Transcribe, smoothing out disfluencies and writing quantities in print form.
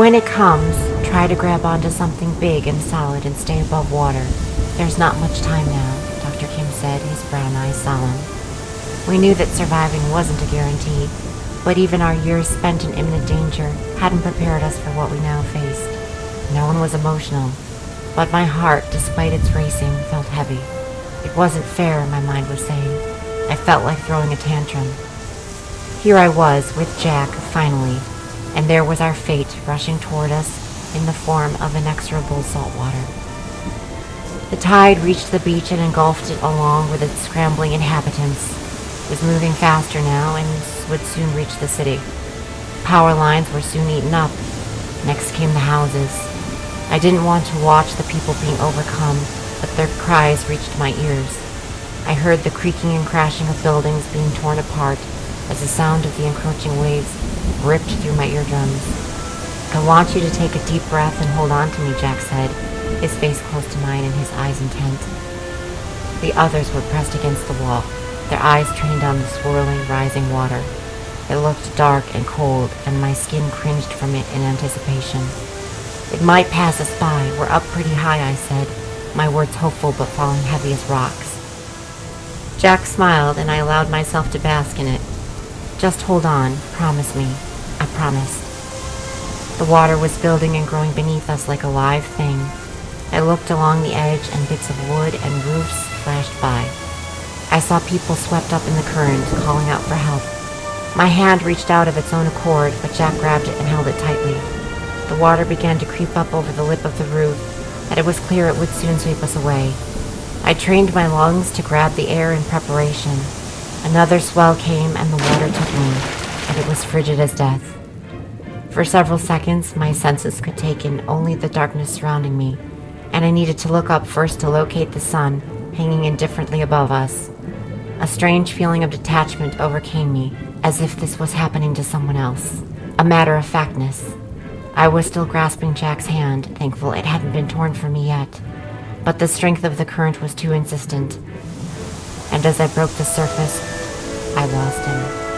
When it comes, try to grab onto something big and solid and stay above water. There's not much time now, Dr. Kim said, his brown eyes solemn. We knew that surviving wasn't a guarantee, but even our years spent in imminent danger hadn't prepared us for what we now faced. No one was emotional, but my heart, despite its racing, felt heavy. It wasn't fair, my mind was saying. I felt like throwing a tantrum. Here I was, with Jack, finally, and there was our fate rushing toward us in the form of inexorable salt water. The tide reached the beach and engulfed it along with its scrambling inhabitants. It was moving faster now and would soon reach the city. Power lines were soon eaten up. Next came the houses. I didn't want to watch the people being overcome, but their cries reached my ears. I heard the creaking and crashing of buildings being torn apart as the sound of the encroaching waves ripped through my eardrums. I want you to take a deep breath and hold on to me, Jack said, his face close to mine and his eyes intent. The others were pressed against the wall, their eyes trained on the swirling, rising water. It looked dark and cold, and my skin cringed from it in anticipation. It might pass us by. We're up pretty high, I said, my words hopeful but falling heavy as rocks. Jack smiled, and I allowed myself to bask in it. Just hold on. Promise me. I promised. The water was building and growing beneath us like a live thing. I looked along the edge, and bits of wood and roofs flashed by. I saw people swept up in the current, calling out for help. My hand reached out of its own accord, but Jack grabbed it and held it tightly. The water began to creep up over the lip of the roof, and it was clear it would soon sweep us away. I trained my lungs to grab the air in preparation. Another swell came, and the water took me, and it was frigid as death. For several seconds, my senses could take in only the darkness surrounding me, and I needed to look up first to locate the sun, hanging indifferently above us. A strange feeling of detachment overcame me, as if this was happening to someone else. A matter-of-factness. I was still grasping Jack's hand, thankful it hadn't been torn from me yet. But the strength of the current was too insistent, and as I broke the surface, I lost him.